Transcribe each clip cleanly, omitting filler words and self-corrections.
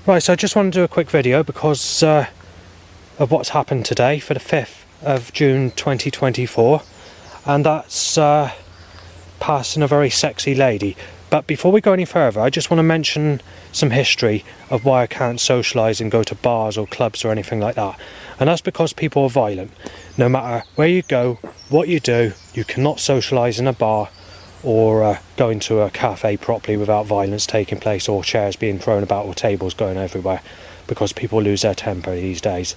Right, so I just want to do a quick video because of what's happened today for the 5th of June 2024, and that's passing a very sexy lady. But before we go any further, I just want to mention some history of why I can't socialise and go to bars or clubs or anything like that. And that's because people are violent. No matter where you go, what you do, you cannot socialise in a bar or go into a cafe properly without violence taking place or chairs being thrown about or tables going everywhere, because people lose their temper these days.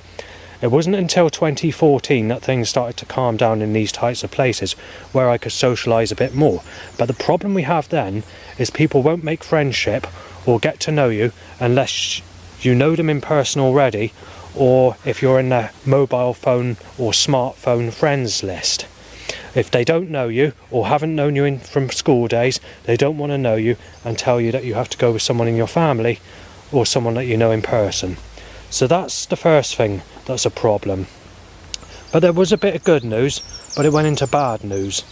It wasn't until 2014 that things started to calm down in these types of places where I could socialise a bit more. But the problem we have then is people won't make friendship or get to know you unless you know them in person already, or if you're in their mobile phone or smartphone friends list. If they don't know you or haven't known you from school days, they don't want to know you and tell you that you have to go with someone in your family or someone that you know in person. So that's the first thing that's a problem. But there was a bit of good news, but it went into bad news.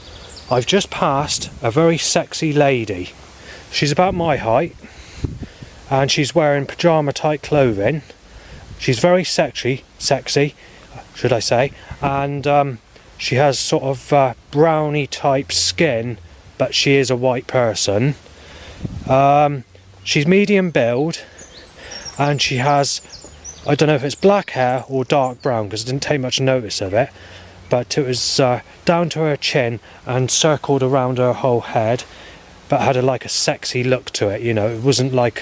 I've just passed a very sexy lady. She's about my height and she's wearing pyjama type clothing. She's very sexy, should I say, and she has sort of brownie type skin, but she is a white person. She's medium build, and she has, I don't know if it's black hair or dark brown because I didn't take much notice of it, but it was down to her chin and circled around her whole head, but had like a sexy look to it. You know, it wasn't like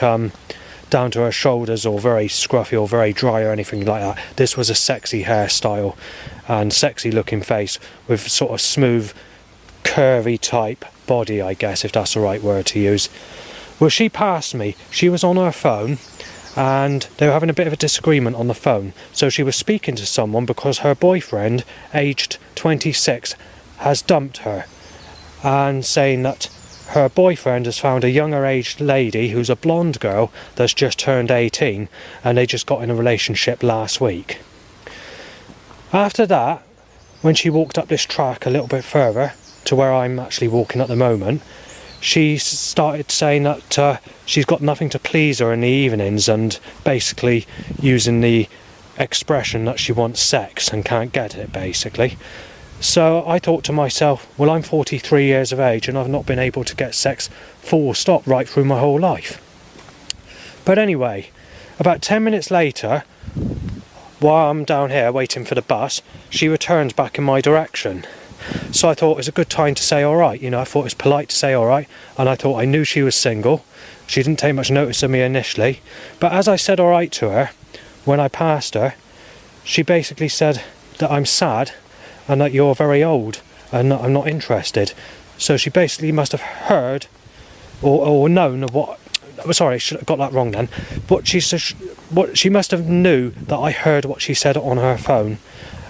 down to her shoulders or very scruffy or very dry or anything like that. This was a sexy hairstyle and sexy looking face with sort of smooth curvy type body, I guess, if that's the right word to use. Well, she passed me. She was on her phone and they were having a bit of a disagreement on the phone. So she was speaking to someone because her boyfriend, aged 26, has dumped her, and saying that her boyfriend has found a younger aged lady who's a blonde girl that's just turned 18, and they just got in a relationship last week. After that, when she walked up this track a little bit further to where I'm actually walking at the moment, she started saying that she's got nothing to please her in the evenings, and basically using the expression that she wants sex and can't get it, basically. So I thought to myself, well, I'm 43 years of age and I've not been able to get sex full stop right through my whole life. But anyway, about 10 minutes later, while I'm down here waiting for the bus, she returns back in my direction. So I thought it was a good time to say alright, you know, I thought it was polite to say alright, and I thought I knew she was single. She didn't take much notice of me initially, but as I said alright to her, when I passed her, she basically said that I'm sad and that you're very old and that I'm not interested. So she basically must have heard or known of what, sorry, I should have got that wrong then, but she must have knew that I heard what she said on her phone,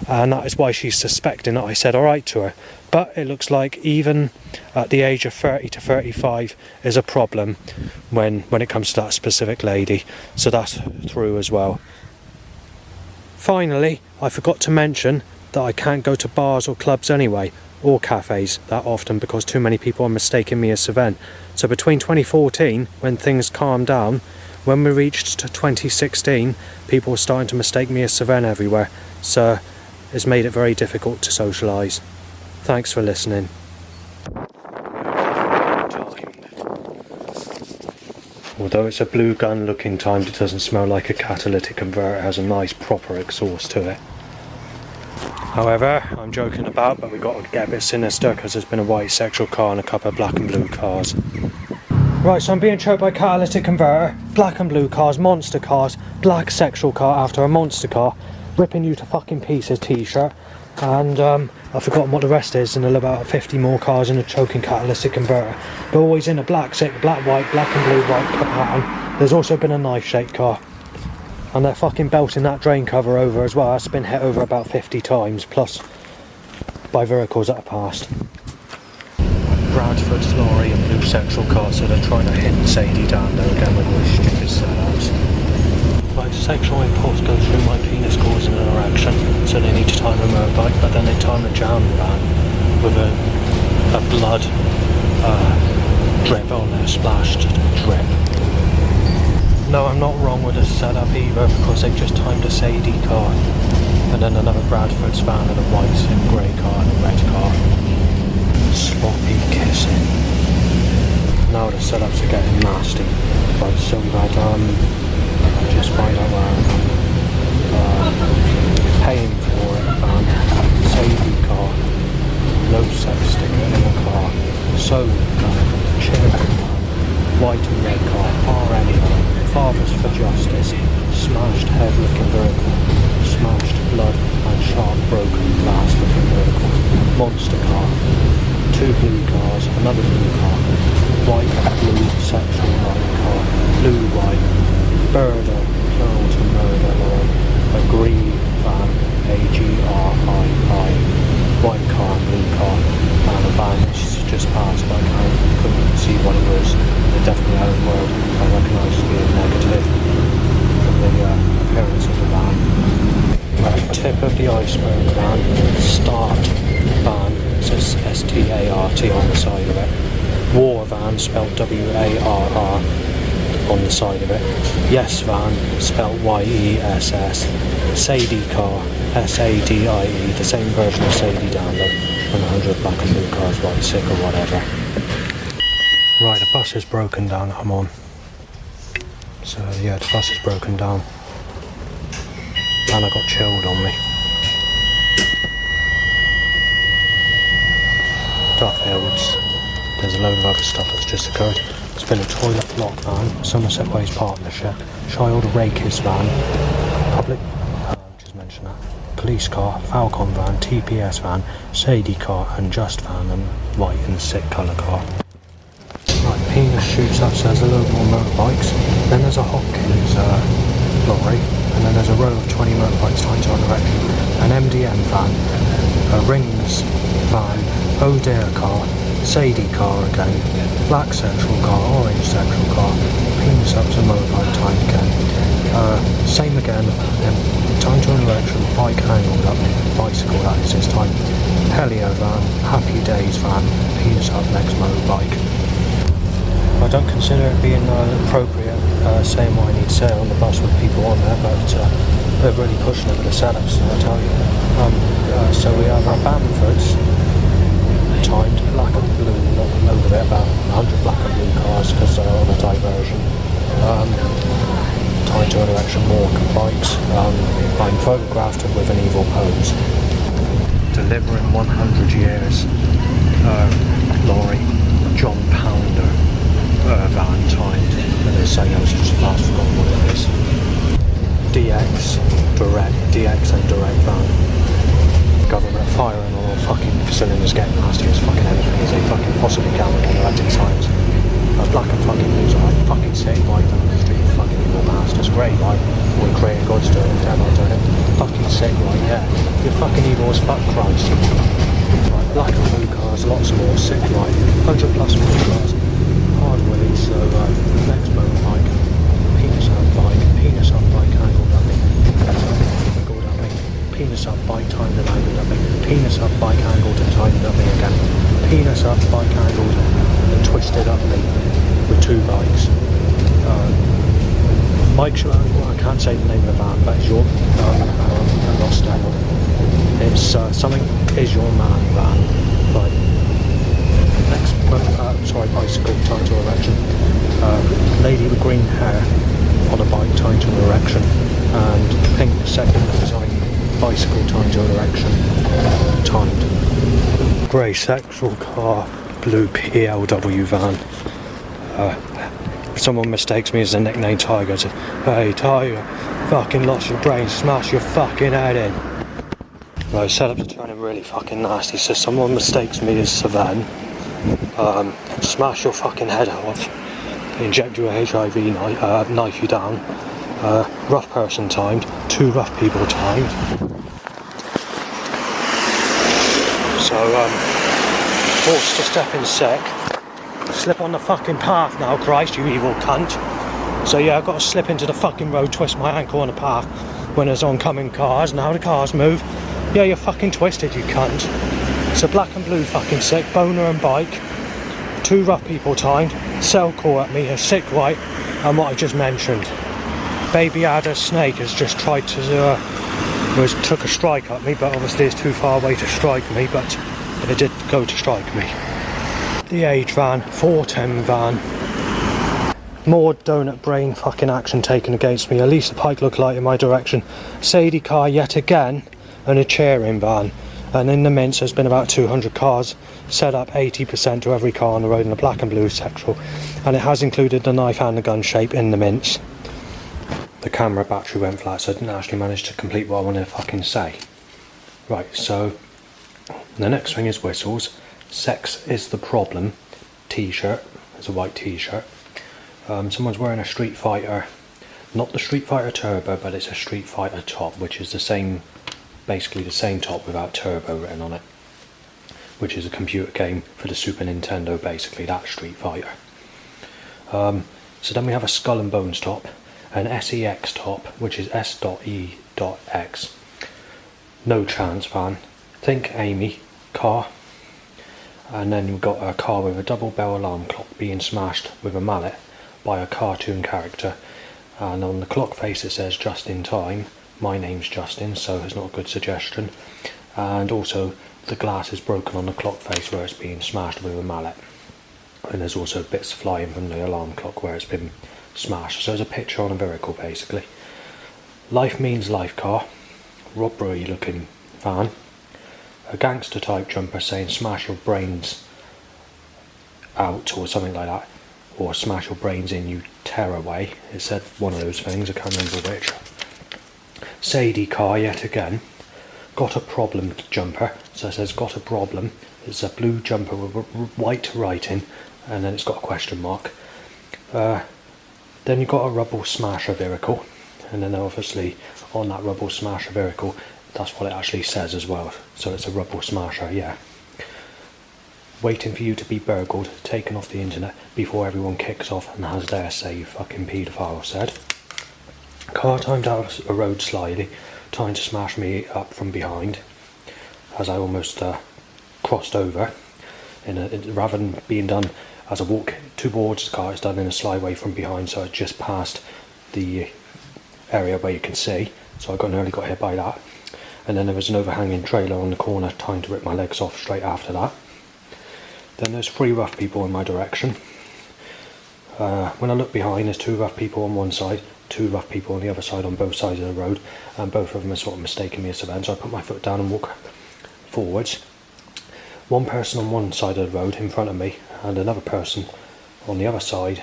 and that is why she's suspecting that I said alright to her. But it looks like even at the age of 30 to 35 is a problem when it comes to that specific lady, so that's through as well. Finally, I forgot to mention that I can't go to bars or clubs anyway, or cafes that often, because too many people are mistaking me as SVEN. So between 2014, when things calmed down, when we reached 2016, people were starting to mistake me as SVEN everywhere, so it's made it very difficult to socialise. Thanks for listening. Although it's a blue gun looking timed, it doesn't smell like a catalytic converter. It has a nice proper exhaust to it. However, I'm joking about, but we've got to get a bit sinister because there's been a white sexual car and a couple of black and blue cars. Right, so I'm being choked by catalytic converter, black and blue cars, monster cars, black sexual car after a monster car, ripping you to fucking pieces t-shirt, and I've forgotten what the rest is, and about 50 more cars in a choking catalytic converter. They're always in a black, white, black and blue, white pattern. There's also been a knife-shaped car. And they're fucking belting that drain cover over as well. That's been hit over about 50 times, plus by vehicles that have passed. Bradford's lorry and blue sexual car, so they're trying to hit SADIE DANDO again with all these stupid setups. Right, sexual impulse goes through my penis causing an erection, so they need to time a motorbike, but then they time a jam van with a blood drip on there, splashed drip. No, I'm not wrong with the setup either, because they've just timed a SADIE car, and then another Bradford's van and a white and grey car and a red car. Sloppy kissing. Now the setups are getting nasty. Right, so we've had, just find out where I'm paying for it, SADIE car, no sex sticker in the car, solar van, cherry van, white and red car, RM van, Fathers for Justice, smashed head looking vehicle, smashed blood and sharp broken glass looking vehicle, monster car, 2 blue cars, another blue car, white and blue sexual light car, blue white, murder, plural to murder lorry, a green van, AGRII, white car and blue car, and a van which just passed but I couldn't see what it was. It definitely had a word I recognised as being negative from the appearance of the van. Tip of the iceberg van, start van, it says START on the side of it. War van, spelled WARR on the side of it. Yes van, spelled YESS. SADIE car, SADIE, the same version of SADIE Dando, and 100 black and blue cars, white, sick or whatever. Right, the bus is broken down that I'm on. So yeah, the bus is broken down. And I got chilled on me. Duffields. There's a load of other stuff that's just occurred. It's been a toilet block van, Somerset Ways Partnership, child rakers van, public, just mention that, police car, Falcon van, TPS van, SADIE car, and Just van, and white and sick colour car. Right, penis shoots up, so there's a load more motorbikes. Then there's a Hopkins lorry, and then there's a row of 20 motorbikes tied to an erection, an MDM van, a Rings van, Oh Dear car, SADIE car again, black sexual car, orange sexual car, penis up to motorbike timed again, same again, then time to an erection, bike angled up, bicycle that is this time, Helio van, Happy Days van, penis up next motorbike. I don't consider it being appropriate saying what I need to say on the bus with people on there, but they're really pushing it with the setups, I tell you. So we have our Bamfords timed black and blue, not a load of it, about 100 black and blue cars because they're on a diversion. Tied to an erection, more bikes. I'm photographed with an evil pose. Delivering 100 years lorry, John Pounder van timed, and they're saying I was just last forgotten what it is. DX and direct van. Government firing on all fucking cylinders, getting nasty as fucking anything as they fucking possibly can with electric signs. Black and fucking blues are like fucking sick, white down the street, fucking evil masters, grey like all the creating God's doing it, they're not doing it. Fucking sick, right, yeah. You're fucking evil as fuck, Christ. Right, black and blue cars, lots more, sick, right. 100 plus blue cars. Hard willies, so next motorbike, penis up bike, angled up me, penis up bike, timed and angled up me, penis up bike, angled and timed up me again, penis up bike, angled and twisted up me with 2 bikes. Mike, well, I can't say the name of the van, but it's your I lost that one. It's something is your man van, right. Next, bicycle tied to erection. Lady with green hair on a bike tied to an erection, and pink second design bicycle tied to an erection, timed. Grey sexual car, blue PLW van. If someone mistakes me as a nickname Tiger, says, "Hey Tiger, fucking lost your brain, smash your fucking head in." Right, setups are turning really fucking nasty, so someone mistakes me as SVEN. Smash your fucking head off, inject you a HIV knife you down, rough person timed, 2 rough people timed. So, forced to step in sec, slip on the fucking path now, Christ, you evil cunt. So yeah, I've got to slip into the fucking road, twist my ankle on the path when there's oncoming cars. Now the cars move. Yeah, you're fucking twisted, you cunt. So black and blue fucking sick, boner and bike, 2 rough people timed, cell core at me, a sick white, and what I just mentioned. baby adder snake has just tried to took a strike at me, but obviously it's too far away to strike me, but it did go to strike me. The age van, 410 van. More donut brain fucking action taken against me. At least the Pike look light in my direction. SADIE car yet again, and a chairing van. And in the mints there's been about 200 cars set up, 80% to every car on the road in the black and blue sectional, and it has included the knife and the gun shape in the mints. The camera battery went flat, so I didn't actually manage to complete what I wanted to fucking say. Right, so the next thing is whistles. Sex is the problem t-shirt. It's a white t-shirt. Someone's wearing a Street Fighter, not the Street Fighter Turbo, but it's a Street Fighter top, which is the same, basically the same top without Turbo written on it, which is a computer game for the Super Nintendo, basically that Street Fighter. So then we have a Skull and Bones top, an SEX top, which is S.E.X. No chance van. Think Amy car. And then you've got a car with a double bell alarm clock being smashed with a mallet by a cartoon character. And on the clock face it says just in time. My name's Justin, so it's not a good suggestion. And also the glass is broken on the clock face where it's being smashed with a mallet. And there's also bits flying from the alarm clock where it's been smashed. So there's a picture on a vehicle basically. Life Means Life car, robbery looking van, a gangster type jumper saying smash your brains out or something like that, or smash your brains in you tearaway. It said one of those things, I can't remember which. SADIE car yet again, got a problem jumper, so it says got a problem. It's a blue jumper with white writing and then it's got a question mark. Then you've got a rubble smasher vehicle, and then obviously on that rubble smasher vehicle, that's what it actually says as well. So it's a rubble smasher, yeah. Waiting for you to be burgled, taken off the internet before everyone kicks off and has their say, you fucking paedophile said. Car timed out a road slyly, trying to smash me up from behind as I almost crossed over. Rather than being done as I walk towards the car, it's done in a sly way from behind, so I just passed the area where you can see, so I nearly got hit by that. And then there was an overhanging trailer on the corner trying to rip my legs off straight after that. Then there's 3 rough people in my direction. When I look behind, there's 2 rough people on one side, 2 rough people on the other side on both sides of the road, and both of them are sort of mistaking me as SVEN, so I put my foot down and walk forwards. One person on one side of the road in front of me and another person on the other side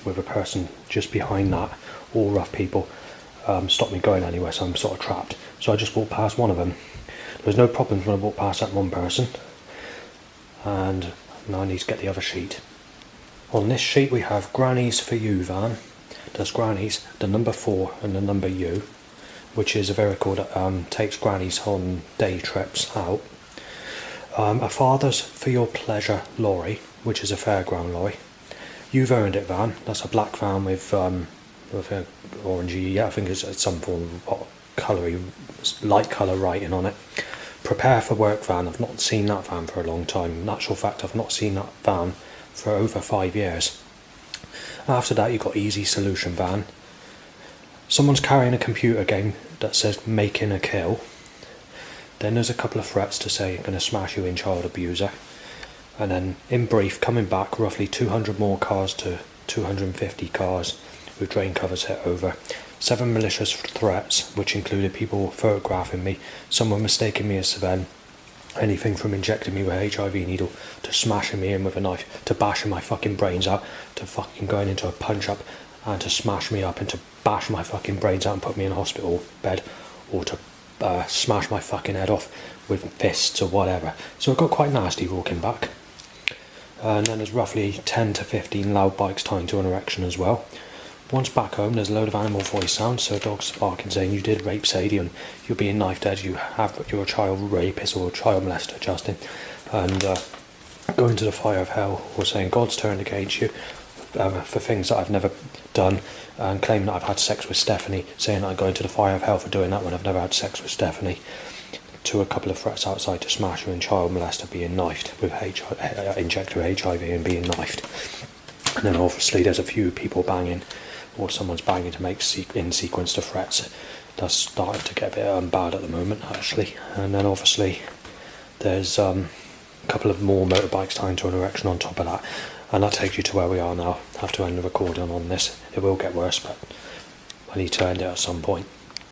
with a person just behind that, all rough people, stopped me going anywhere, so I'm sort of trapped. So I just walked past one of them. There was no problems when I walked past that one person, and now I need to get the other sheet. On this sheet we have Grannies for You van. That's Grannies, the number 4 and the number U, which is a vehicle that takes grannies on day trips out. A Fathers for Your Pleasure lorry, which is a fairground lorry. You've Earned It van, that's a black van with orangey, yeah, I think it's some form of coloury, light colour writing on it. Prepare for Work van, I've not seen that van for a long time. In actual fact, I've not seen that van for over 5 years. After that, you've got Easy Solution van. Someone's carrying a computer game that says Making a Kill. Then there's a couple of threats to say going to smash you in, child abuser. And then in brief, coming back, roughly 200 more cars to 250 cars with drain covers hit over. 7 malicious threats, which included people photographing me, someone mistaking me as SVEN, anything from injecting me with a HIV needle to smashing me in with a knife, to bashing my fucking brains out, to fucking going into a punch up and to smash me up and to bash my fucking brains out and put me in a hospital bed, or to smash my fucking head off with fists or whatever. So it got quite nasty walking back. And then there's roughly 10 to 15 loud bikes tying to an erection as well. Once back home, there's a load of animal voice sounds, so dogs barking saying you did rape Sadie and you're being knifed dead, you're a child rapist or a child molester, Justin. And going to the fire of hell, or saying God's turned against you for things that I've never done, and claiming that I've had sex with Stephanie, saying that I'm going to the fire of hell for doing that when I've never had sex with Stephanie. To a couple of threats outside to smash you and child molester being knifed with injected with HIV and being knifed. And then obviously there's a few people banging or someone's banging to make in sequence to frets. That's starting to get a bit bad at the moment, actually. And then obviously there's a couple of more motorbikes tying to an erection on top of that, and that takes you to where we are now. I have to end the recording on this. It will get worse, but I need to end it at some point.